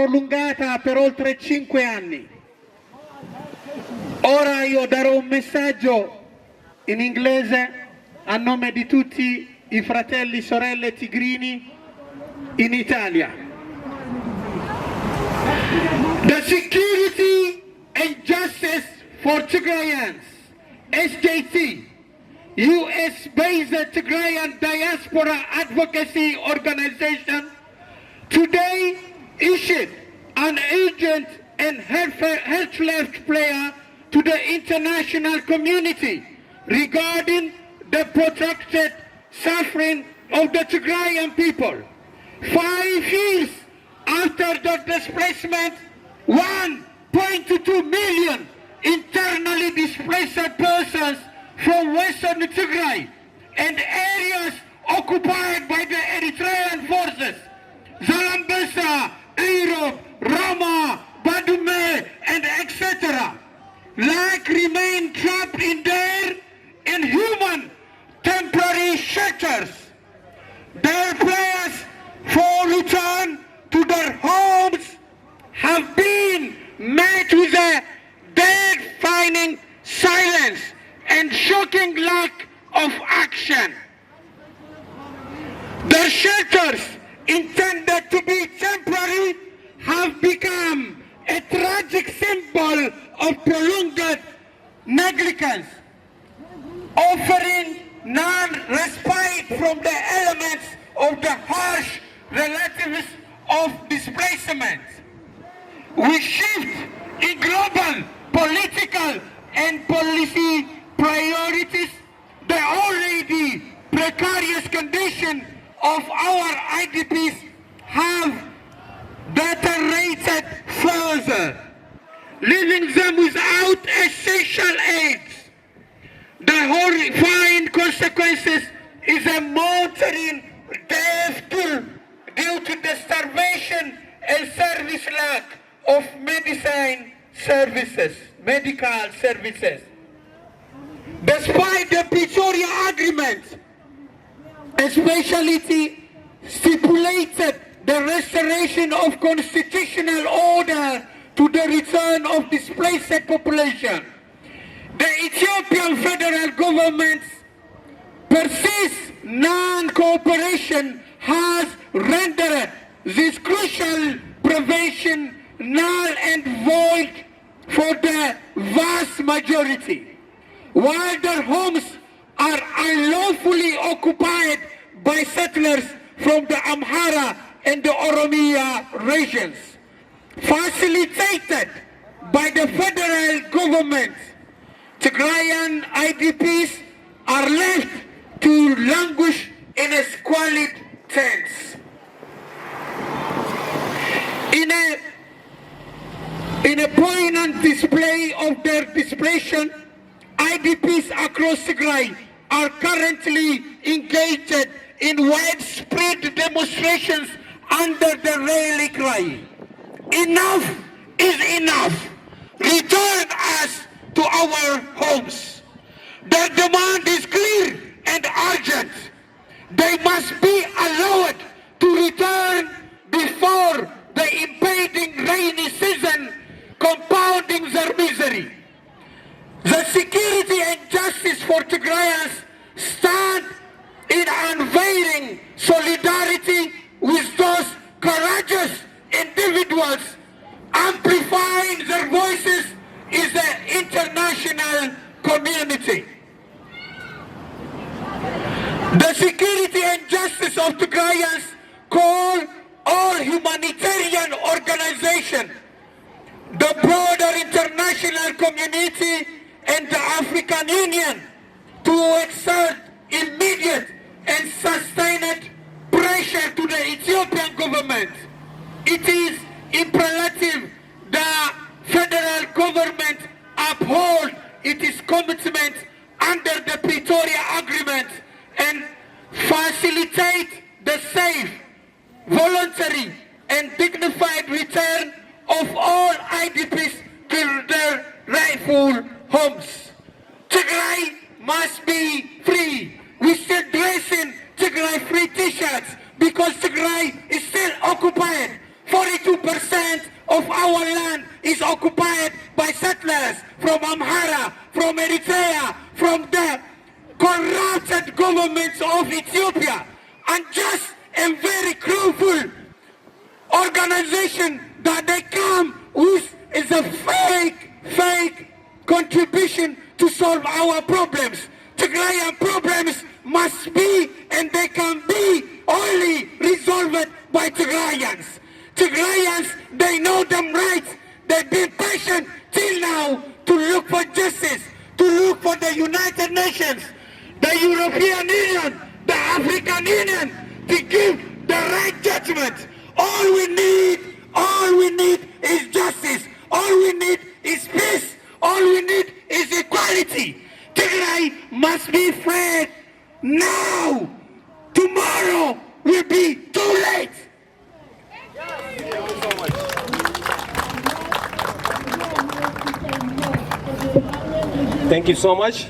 prolungata per oltre 5 anni. Ora io darò un messaggio in inglese a nome di tutti i fratelli e sorelle tigrini in Italia. The security and justice for Tigrayans, SJT, US-based Tigrayan Diaspora Advocacy Organization, today issued an urgent and heartfelt prayer to the international community regarding the protracted suffering of the Tigrayan people. 5 years after the displacement, 1.2 million internally displaced persons from Western Tigray and areas occupied by the Eritrean forces, Zalambesa, Europe, Rama, Badume, and etc., like remain trapped in their inhuman temporary shelters. Their prayers for return to their homes have been met with a deafening silence and shocking lack of action. Their shelters, intended to be temporary, have become a tragic symbol of prolonged negligence, offering non-respite from the elements of the harsh relatives of displacement. We shift in global political and policy priorities the already precarious condition of our IDPs have deteriorated further, leaving them without essential aids. The horrifying consequences is a mounting death toll due to the starvation and service lack of medical services. Despite the Pretoria Agreement, especially stipulated the restoration of constitutional order to the return of displaced population, the Ethiopian federal government's persistent non-cooperation has rendered this crucial provision null and void for the vast majority. While their homes are unlawfully occupied by settlers from the Amhara and the Oromia regions, facilitated by the federal government, Tigrayan IDPs are left to languish in a squalid tents. In a poignant display of their desperation, IDPs across Tigray are currently engaged in widespread demonstrations under the rally cry, "Enough is enough! Return us to our homes." Their demand is clear and urgent. They must be allowed to return before the impending rainy season compounding their misery. The security and justice for Tigrayans stand in unwavering solidarity with those courageous individuals. Amplifying their voices is the international community. The security and justice of Tigrayans call all humanitarian organizations, the broader international community, and the African Union to exert immediate and sustained pressure to the Ethiopian government. It is imperative the federal government uphold its commitment under the Pretoria Agreement and facilitate the safe, voluntary, and dignified return of all IDPs to their rightful homes. Tigray must be free. We still dressing Tigray free t-shirts because Tigray is still occupied. 42% accusation that they come with is a fake contribution to solve our problems. Tigrayan problems must be and they can be only resolved by Tigrayans. Tigrayans, they know them rights. They've been patient till now to look for justice, to look for the United Nations, the European Union, the African Union to give the right judgment. All we need is justice. All we need is peace. All we need is equality. Tigray must be freed now. Tomorrow will be too late. Thank you so much.